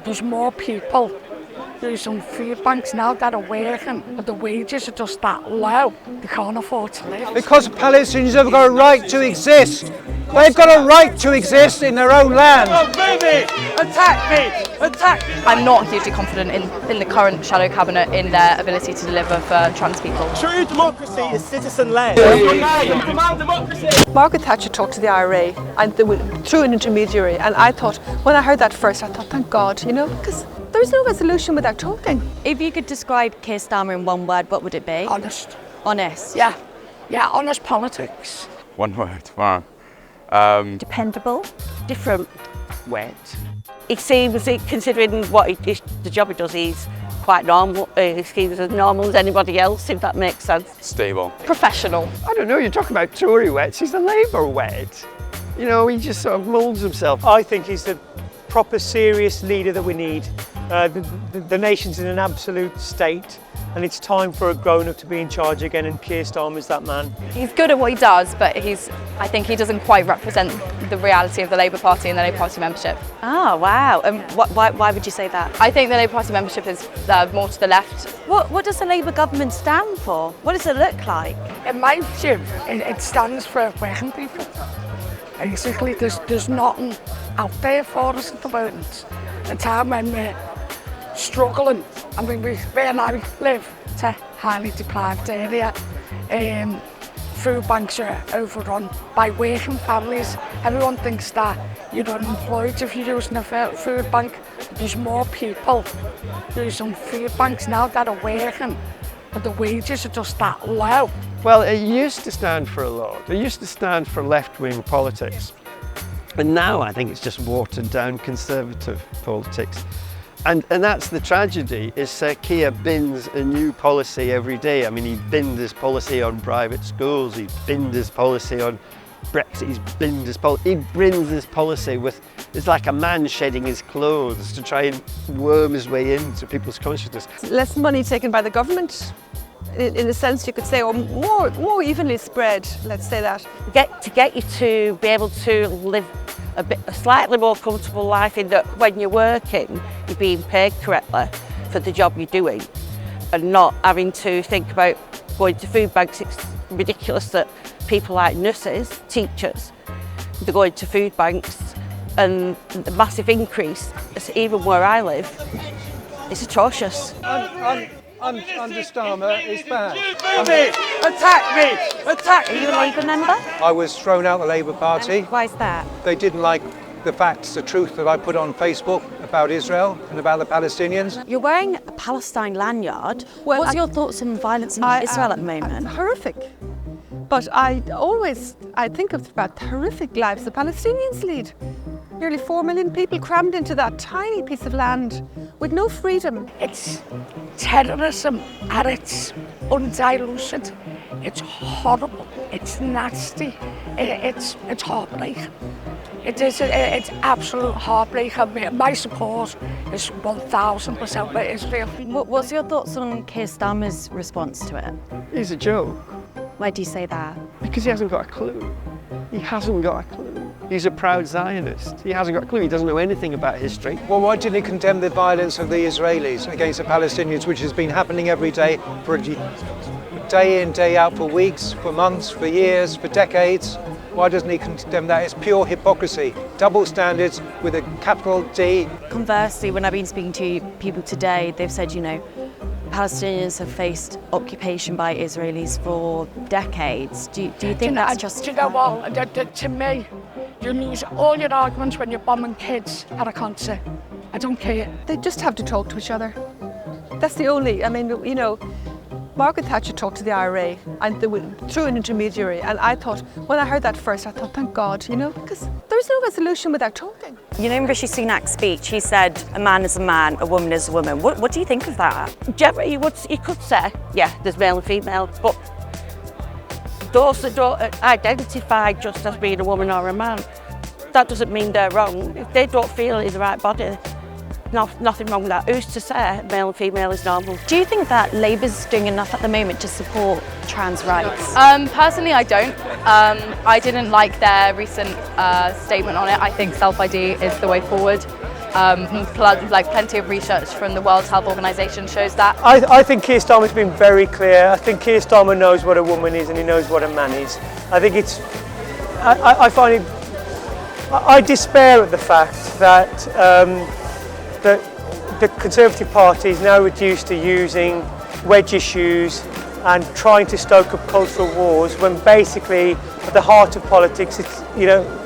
there's more people using food banks now that are working, but the wages are just that low. They can't afford to live. Because Palestinians have got a right to exist. They've got a right to exist in their own land. Attack me! Attack me! I'm not hugely confident in the current shadow cabinet in their ability to deliver for trans people. True democracy is citizen-led. Margaret Thatcher talked to the IRA and through an intermediary, and I thought, when I heard that first, I thought, thank God, because there's no resolution without talking. If you could describe Keir Starmer in one word, what would it be? Honest. Honest? Yeah, honest politics. One word, wow. Dependable? Different word. He seems, considering what the job he does, he's quite normal. He seems as normal as anybody else, if that makes sense. Stable. Professional. I don't know, you're talking about Tory wets, he's a Labour wet. He just sort of moulds himself. I think he's the proper, serious leader that we need. The nation's in an absolute state, and it's time for a grown-up to be in charge again, and Keir Starmer's that man. He's good at what he does, but I think he doesn't quite represent the reality of the Labour Party and the Labour Party membership. Oh, wow. And why would you say that? I think the Labour Party membership is more to the left. What does the Labour government stand for? What does it look like? In my view, it stands for working people. Basically, there's nothing out there for us at the moment. A time when we're struggling. I mean, where I live, it's a highly deprived area. Food banks are overrun by working families. Everyone thinks that you're unemployed if you're using a food bank. There's more people using food banks now that are working, but the wages are just that low. Well, it used to stand for a lot. It used to stand for left-wing politics. And now I think it's just watered down conservative politics. And that's the tragedy, is Keir bins a new policy every day. I mean, he binned his policy on private schools, he binned his policy on Brexit, he's binned his policy. He brings his policy it's like a man shedding his clothes to try and worm his way into people's consciousness. Less money taken by the government, in a sense you could say, or more evenly spread, let's say that. To get you to be able to live a slightly more comfortable life, in that when you're working, you're being paid correctly for the job you're doing and not having to think about going to food banks. It's ridiculous that people like nurses, teachers, they're going to food banks, and the massive increase, even where I live, it's atrocious. Under Starmer is bad. Attack me! Attack Are me! you a Labour member? I was thrown out of the Labour Party. Why is that? They didn't like the facts, the truth that I put on Facebook about Israel and about the Palestinians. You're wearing a Palestine lanyard. Well, What's your thoughts on violence in Israel at the moment? Horrific. But I think about the horrific lives the Palestinians lead. Nearly 4 million people crammed into that tiny piece of land with no freedom. It's terrorism at its undiluted. It's horrible. It's nasty. It's heartbreaking. It's absolute heartbreak. My support is 1,000% for Israel. What's your thoughts on Keir Starmer's response to it? He's a joke, Why do you say that? because he hasn't got a clue. He hasn't got a clue. He's a proud Zionist. He hasn't got a clue. He doesn't know anything about history. Well, why didn't he condemn the violence of the Israelis against the Palestinians, which has been happening every day, day in, day out, for weeks, for months, for years, for decades? Why doesn't he condemn that? It's pure hypocrisy. Double standards with a capital D. Conversely, when I've been speaking to people today, they've said, Palestinians have faced occupation by Israelis for decades. Do you think that's just? Do you know what? To me, you lose all your arguments when you're bombing kids at a concert. I don't care. They just have to talk to each other. That's the only, Margaret Thatcher talked to the IRA and through an intermediary, and I thought, when I heard that first, I thought, thank God, because there's no resolution without talking. In Rishi Sunak's speech, he said, a man is a man, a woman is a woman. What do you think of that? Generally, you could say, yeah, there's male and female, but those that don't identify just as being a woman or a man, that doesn't mean they're wrong. If they don't feel in the right body, nothing wrong with that. Who's to say male and female is normal? Do you think that Labour's doing enough at the moment to support trans rights? Personally, I don't. I didn't like their recent statement on it. I think self-ID is the way forward. Plenty of research from the World Health Organization shows that. I think Keir Starmer's been very clear. I think Keir Starmer knows what a woman is and he knows what a man is. I think it's, I find it, I despair at the fact that the Conservative Party is now reduced to using wedge issues and trying to stoke up cultural wars when basically at the heart of politics, it's, you know,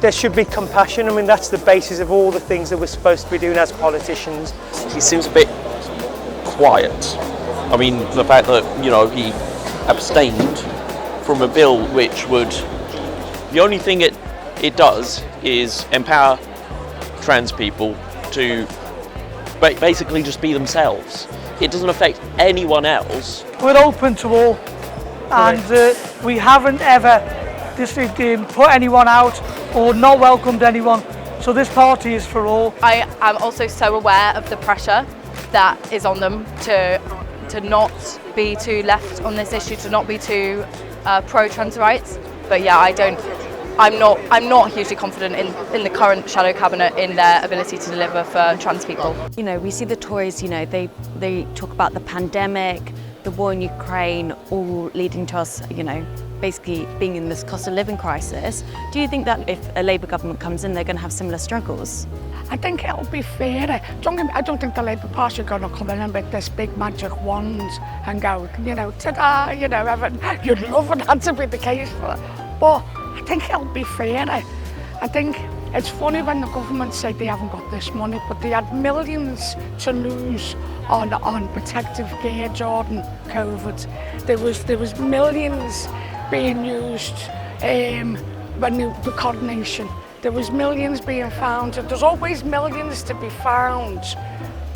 there should be compassion. I mean, that's the basis of all the things that we're supposed to be doing as politicians. He seems a bit quiet. I mean, the fact that, you know, he abstained from a bill which would, the only thing it does is empower trans people to basically just be themselves. It doesn't affect anyone else. We're open to all, and we haven't ever put anyone out or not welcomed anyone. So this party is for all. I am also so aware of the pressure that is on them to not be too left on this issue, to not be too pro-trans rights. But yeah, I'm not hugely confident in the current shadow cabinet in their ability to deliver for trans people. You know, we see the Tories, you know, they talk about the pandemic, the war in Ukraine, all leading to us, you know, basically being in this cost of living crisis. Do you think that if a Labour government comes in, they're going to have similar struggles? I think it'll be fairer. I don't think the Labour Party are going to come in with this big magic wand and go, you know, ta-da, you know, you'd love for that to be the case. But I think it'll be fairer. I think it's funny when the government say they haven't got this money, but they had millions to lose on protective gear during COVID. There was millions being used when the coronation. There was millions being found. There's always millions to be found,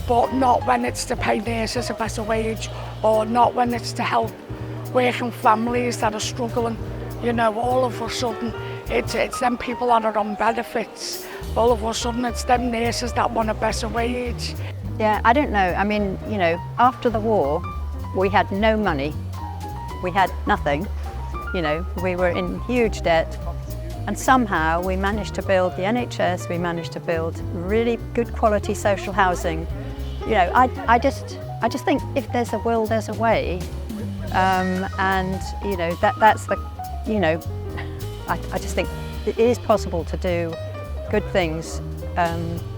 but not when it's to pay nurses a better wage, or not when it's to help working families that are struggling. You know, all of a sudden, it's them people that are on benefits. All of a sudden, it's them nurses that want a better wage. Yeah, I don't know. I mean, you know, after the war, we had no money. We had nothing. You know, we were in huge debt. And somehow we managed to build the NHS, we managed to build really good quality social housing. You know, I just think if there's a will, there's a way. And, you know, that's the, you know, I just think it is possible to do good things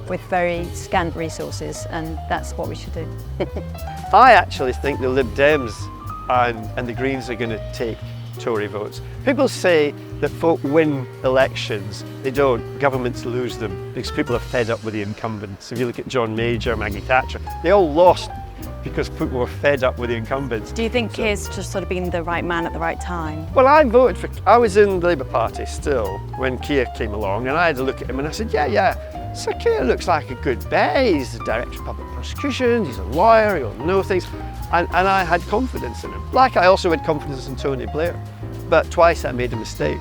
with very scant resources, and that's what we should do. I actually think the Lib Dems and the Greens are going to take Tory votes. People say that folk win elections. They don't. Governments lose them because people are fed up with the incumbents. If you look at John Major, Maggie Thatcher, they all lost because people were fed up with the incumbents. Do you think Keir's just sort of been the right man at the right time? Well, I was in the Labour Party still when Keir came along, and I had a look at him and I said, yeah, so Keir looks like a good bet. He's the Director of Public Prosecutions, he's a lawyer, he'll know things. And I had confidence in him. Like I also had confidence in Tony Blair, but twice I made a mistake.